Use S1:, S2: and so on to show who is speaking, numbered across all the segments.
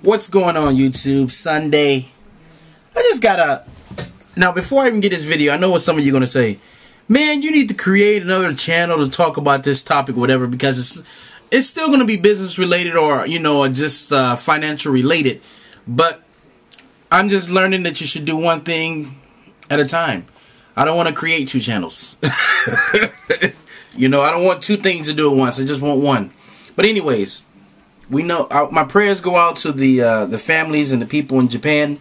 S1: What's going on, YouTube? Sunday. I just gotta... Now, before I even get this video, I know what some of you are going to say. Man, you need to create another channel to talk about this topic or whatever, because it's still going to be business related or, you know, just financial related. But I'm just learning that you should do one thing at a time. I don't want to create two channels. You know, I don't want two things to do at once. I just want one. But anyways, we know my prayers go out to the families and the people in Japan.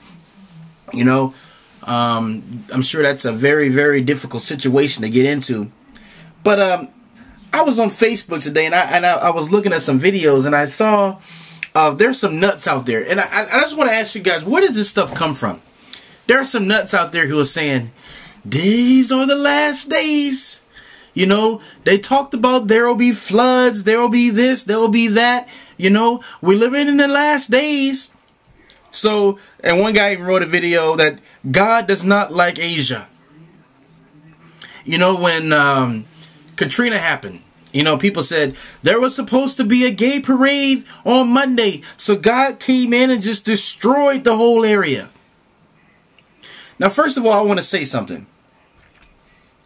S1: You know, I'm sure that's a very, very difficult situation to get into. But I was on Facebook today, and I was looking at some videos, and I saw there's some nuts out there. And I just want to ask you guys, where does this stuff come from? There are some nuts out there who are saying, these are the last days. You know, they talked about there will be floods, there will be this, there will be that. You know, we're living in the last days. So, and one guy even wrote a video that God does not like Asia. You know, when Katrina happened, you know, people said there was supposed to be a gay parade on Monday. So God came in and just destroyed the whole area. Now, first of all, I want to say something.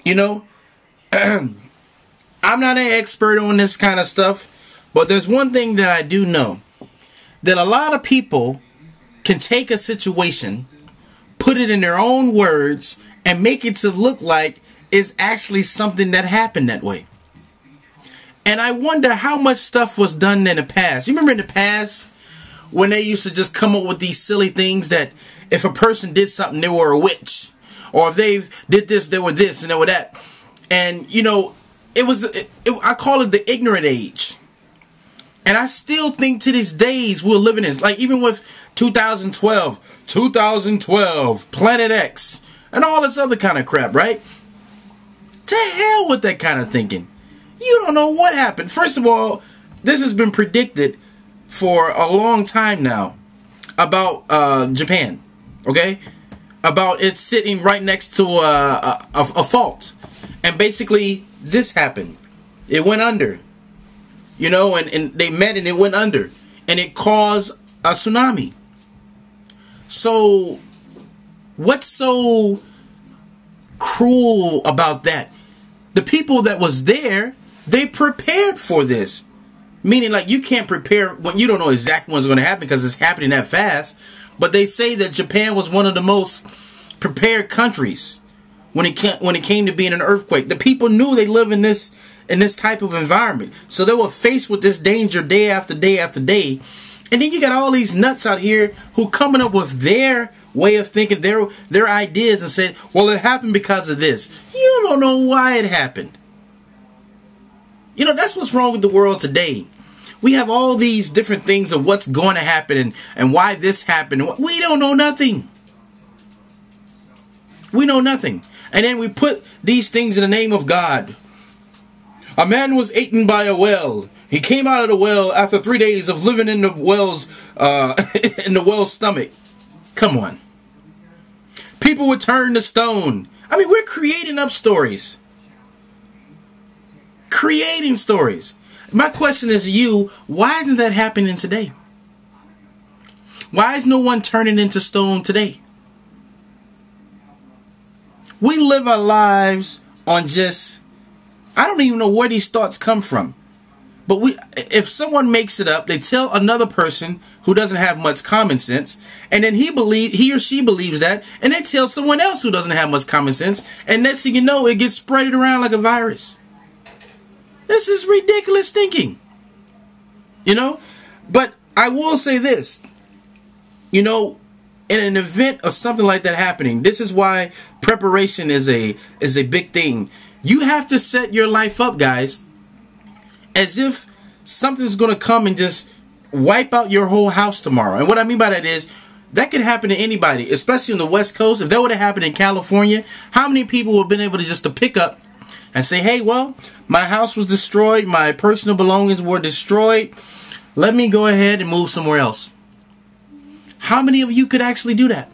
S1: You know, I'm not an expert on this kind of stuff, but there's one thing that I do know, that a lot of people can take a situation, put it in their own words, and make it to look like it's actually something that happened that way. And I wonder how much stuff was done in the past. You remember in the past when they used to just come up with these silly things that if a person did something, they were a witch, or if they did this, they were this, and they were that. And, you know, I call it the ignorant age. And I still think to these days we're living in, like even with 2012, Planet X, and all this other kind of crap, right? To hell with that kind of thinking. You don't know what happened. First of all, this has been predicted for a long time now about Japan, okay? About it sitting right next to a fault. And basically, this happened. It went under. You know, and they met and it went under. And it caused a tsunami. So, what's so cruel about that? The people that was there, they prepared for this. Meaning, like, you can't prepare when you don't know exactly what's going to happen because it's happening that fast. But they say that Japan was one of the most prepared countries when it came to being an earthquake. The people knew they live in this type of environment, so they were faced with this danger day after day after day. And then you got all these nuts out here who coming up with their way of thinking, their ideas, and said, well, it happened because of this. You don't know why it happened. You know, that's what's wrong with the world today. We have all these different things of what's going to happen and why this happened. We don't know nothing. We know nothing. And then we put these things in the name of God. A man was eaten by a whale. He came out of the well after 3 days of living in the whale's stomach. Come on. People would turn to stone. I mean, we're creating up stories. Creating stories. My question is to you, why isn't that happening today? Why is no one turning into stone today? We live our lives on just, I don't even know where these thoughts come from. But if someone makes it up, they tell another person who doesn't have much common sense, and then he or she believes that, and they tell someone else who doesn't have much common sense, and next thing you know, it gets spread around like a virus. This is ridiculous thinking. You know? But I will say this. You know, in an event of something like that happening, this is why preparation is a big thing. You have to set your life up, guys, as if something's going to come and just wipe out your whole house tomorrow. And what I mean by that is, that could happen to anybody, especially on the West Coast. If that would have happened in California, how many people would have been able to just to pick up and say, hey, well, my house was destroyed, my personal belongings were destroyed, let me go ahead and move somewhere else. How many of you could actually do that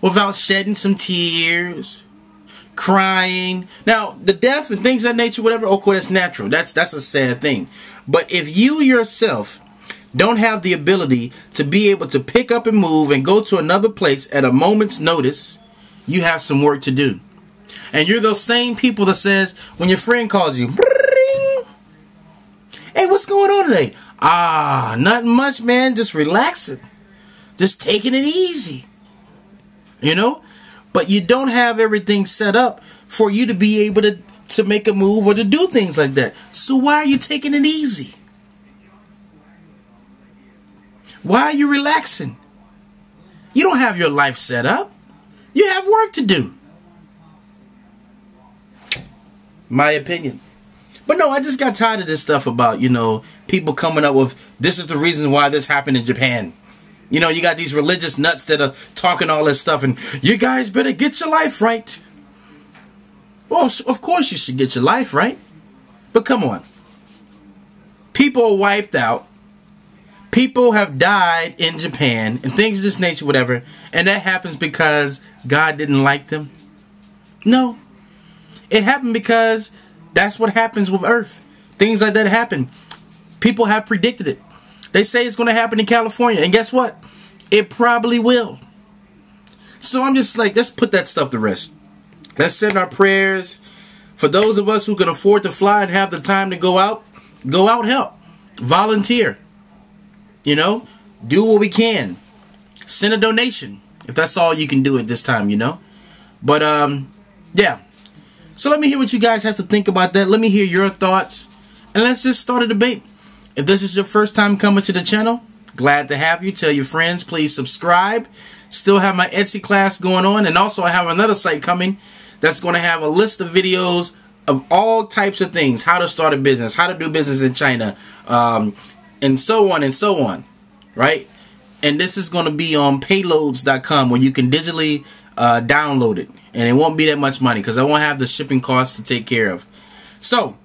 S1: without shedding some tears, crying? Now, the death and things of that nature, whatever, okay, that's natural. That's a sad thing. But if you yourself don't have the ability to be able to pick up and move and go to another place at a moment's notice, you have some work to do. And you're those same people that says when your friend calls you, hey, what's going on today? Nothing much, man. Just relaxing. Just taking it easy. You know? But you don't have everything set up for you to be able to make a move or to do things like that. So why are you taking it easy? Why are you relaxing? You don't have your life set up. You have work to do. My opinion. But no, I just got tired of this stuff about, people coming up with, this is the reason why this happened in Japan. You got these religious nuts that are talking all this stuff, and you guys better get your life right. Well, of course you should get your life right. But come on. People are wiped out. People have died in Japan and things of this nature, whatever. And that happens because God didn't like them? No. It happened because that's what happens with Earth. Things like that happen. People have predicted it. They say it's going to happen in California. And guess what? It probably will. So I'm just like, let's put that stuff to rest. Let's send our prayers. For those of us who can afford to fly and have the time to go out, help. Volunteer. Do what we can. Send a donation. If that's all you can do at this time, But, yeah. So let me hear what you guys have to think about that. Let me hear your thoughts. And let's just start a debate. If this is your first time coming to the channel, glad to have you. Tell your friends, please subscribe. Still have my Etsy class going on. And also I have another site coming that's going to have a list of videos of all types of things. How to start a business. How to do business in China. And so on and so on. Right? And this is going to be on payloads.com where you can digitally download it. And it won't be that much money because I won't have the shipping costs to take care of. So,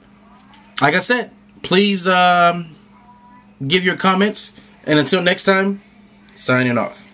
S1: like I said, please give your comments. And until next time, signing off.